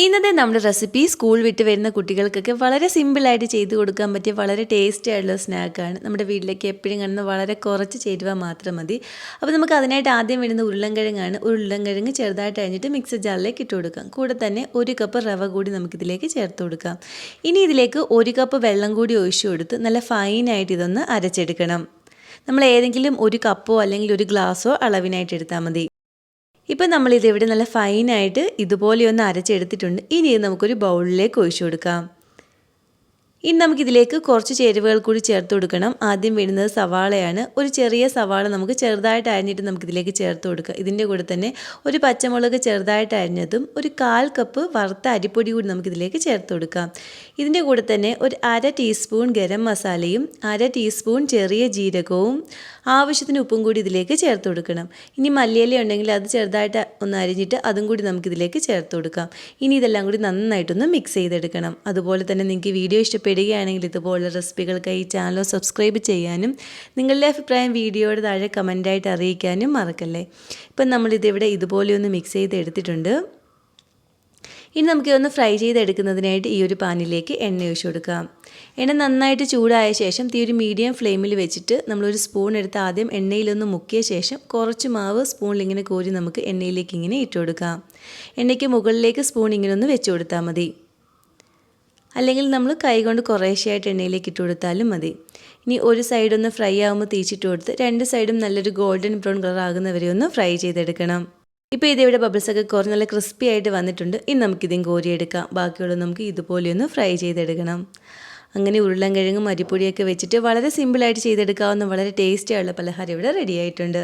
ഇന്നത്തെ നമ്മുടെ recipe school വിട്ട് വരുന്ന കുട്ടികൾക്കൊക്കെ വളരെ സിമ്പിളായിട്ട് ചെയ്ത് കൊടുക്കാൻ പറ്റിയ വളരെ ടേസ്റ്റി ആയിട്ടുള്ള സ്നാക്കാണ്. നമ്മുടെ വീട്ടിലേക്ക് എപ്പോഴും കാണുന്ന വളരെ കുറച്ച് ചേരുവ മാത്രം മതി. അപ്പോൾ നമുക്ക് അതിനായിട്ട് ആദ്യം വരുന്ന ഉരുളൻകിഴങ്ങാണ്. ഉരുളൻകിഴങ്ങ് ചെറുതായിട്ട് അരിഞ്ഞിട്ട് മിക്സർ ജാറിലേക്ക് ഇട്ട് കൊടുക്കാം. കൂടെ തന്നെ 1 കപ്പ് റവ കൂടി നമുക്കിതിലേക്ക് ചേർത്ത് കൊടുക്കാം. ഇനി ഇതിലേക്ക് 1 കപ്പ് വെള്ളം കൂടി ഒഴിച്ചു കൊടുത്ത് നല്ല ഫൈനായിട്ട് ഇതൊന്ന് അരച്ചെടുക്കണം. നമ്മൾ ഏതെങ്കിലും ഒരു കപ്പോ അല്ലെങ്കിൽ ഒരു ഗ്ലാസ്സോ അളവിനായിട്ട് എടുത്താൽ മതി. ഇപ്പം നമ്മളിതിവിടെ നല്ല ഫൈനായിട്ട് ഇതുപോലെയൊന്ന് അരച്ചെടുത്തിട്ടുണ്ട്. ഇനി നമുക്കൊരു ബൗളിലേക്ക് ഒഴിച്ചു കൊടുക്കാം. ഇനി നമുക്കിതിലേക്ക് കുറച്ച് ചേരുവകൾ കൂടി ചേർത്ത് കൊടുക്കണം. ആദ്യം വരുന്നത് സവാളയാണ്. ഒരു ചെറിയ സവാള നമുക്ക് ചെറുതായിട്ട് അരിഞ്ഞിട്ട് നമുക്കിതിലേക്ക് ചേർത്ത് കൊടുക്കാം. ഇതിൻ്റെ കൂടെ തന്നെ ഒരു പച്ചമുളക് ചെറുതായിട്ട് അരിഞ്ഞതും ഒരു 1/4 കപ്പ് വറുത്ത അരിപ്പൊടി കൂടി നമുക്കിതിലേക്ക് ചേർത്ത് കൊടുക്കാം. ഇതിൻ്റെ കൂടെ തന്നെ ഒരു 1/2 ടീസ്പൂൺ ഗരം മസാലയും 1/2 ടീസ്പൂൺ ചെറിയ ജീരകവും ആവശ്യത്തിന് ഉപ്പും കൂടി ഇതിലേക്ക് ചേർത്ത് കൊടുക്കണം. ഇനി മല്ലിയില ഉണ്ടെങ്കിൽ അത് ചെറുതായിട്ട് ഒന്ന് അരിഞ്ഞിട്ട് അതും കൂടി നമുക്കിതിലേക്ക് ചേർത്ത് കൊടുക്കാം. ഇനി ഇതെല്ലാം കൂടി നന്നായിട്ടൊന്ന് മിക്സ് ചെയ്തെടുക്കണം. അതുപോലെ തന്നെ നിങ്ങൾക്ക് വീഡിയോ ഇഷ്ടപ്പെടുകയാണെങ്കിൽ ഇതുപോലുള്ള റെസിപ്പികൾക്കായി ഈ ചാനൽ സബ്സ്ക്രൈബ് ചെയ്യാനും നിങ്ങളുടെ അഭിപ്രായം വീഡിയോയുടെ താഴെ കമൻറ്റായിട്ട് അറിയിക്കാനും മറക്കല്ലേ. ഇപ്പം നമ്മളിതിവിടെ ഇതുപോലെ ഒന്ന് മിക്സ് ചെയ്തെടുത്തിട്ടുണ്ട്. ഇനി നമുക്കിതൊന്ന് ഫ്രൈ ചെയ്തെടുക്കുന്നതിനായിട്ട് ഈ ഒരു പാനിലേക്ക് എണ്ണ ഒഴിച്ചു കൊടുക്കാം. എണ്ണ നന്നായിട്ട് ചൂടായ ശേഷം തീ ഒരു മീഡിയം ഫ്ലെയിമിൽ വെച്ചിട്ട് നമ്മളൊരു സ്പൂൺ എടുത്ത് ആദ്യം എണ്ണയിലൊന്ന് മുക്കിയ ശേഷം കുറച്ച് മാവ് സ്പൂണിൽ ഇങ്ങനെ കോരി നമുക്ക് എണ്ണയിലേക്ക് ഇങ്ങനെ ഇട്ട് കൊടുക്കാം. എണ്ണയ്ക്ക് മുകളിലേക്ക് സ്പൂൺ ഇങ്ങനെ ഒന്ന് വെച്ച് കൊടുത്താൽ മതി. അല്ലെങ്കിൽ നമ്മൾ കൈകൊണ്ട് കുറേശ്ശെയായിട്ട് എണ്ണയിലേക്ക് ഇട്ട് കൊടുത്താലും മതി. ഇനി ഒരു സൈഡൊന്ന് ഫ്രൈ ആകുമ്പോൾ തിരിച്ചിട്ട് കൊടുത്ത് 2 സൈഡും നല്ലൊരു ഗോൾഡൻ ബ്രൗൺ കളർ ആകുന്നവരെ ഒന്ന് ഫ്രൈ ചെയ്തെടുക്കണം. ഇപ്പോൾ ഇതിവിടെ ബബിൾസൊക്കെ കുറച്ച് നല്ല ക്രിസ്പി ആയിട്ട് വന്നിട്ടുണ്ട്. ഇനി നമുക്കിതും കോരിയെടുക്കാം. ബാക്കിയുള്ളത് നമുക്ക് ഇതുപോലെയൊന്ന് ഫ്രൈ ചെയ്തെടുക്കണം. അങ്ങനെ ഉരുളൻകിഴങ്ങും അരിപ്പൊടിയൊക്കെ വെച്ചിട്ട് വളരെ സിമ്പിളായിട്ട് ചെയ്തെടുക്കാവുന്ന വളരെ ടേസ്റ്റിയുള്ള പലഹാരം ഇവിടെ റെഡി ആയിട്ടുണ്ട്.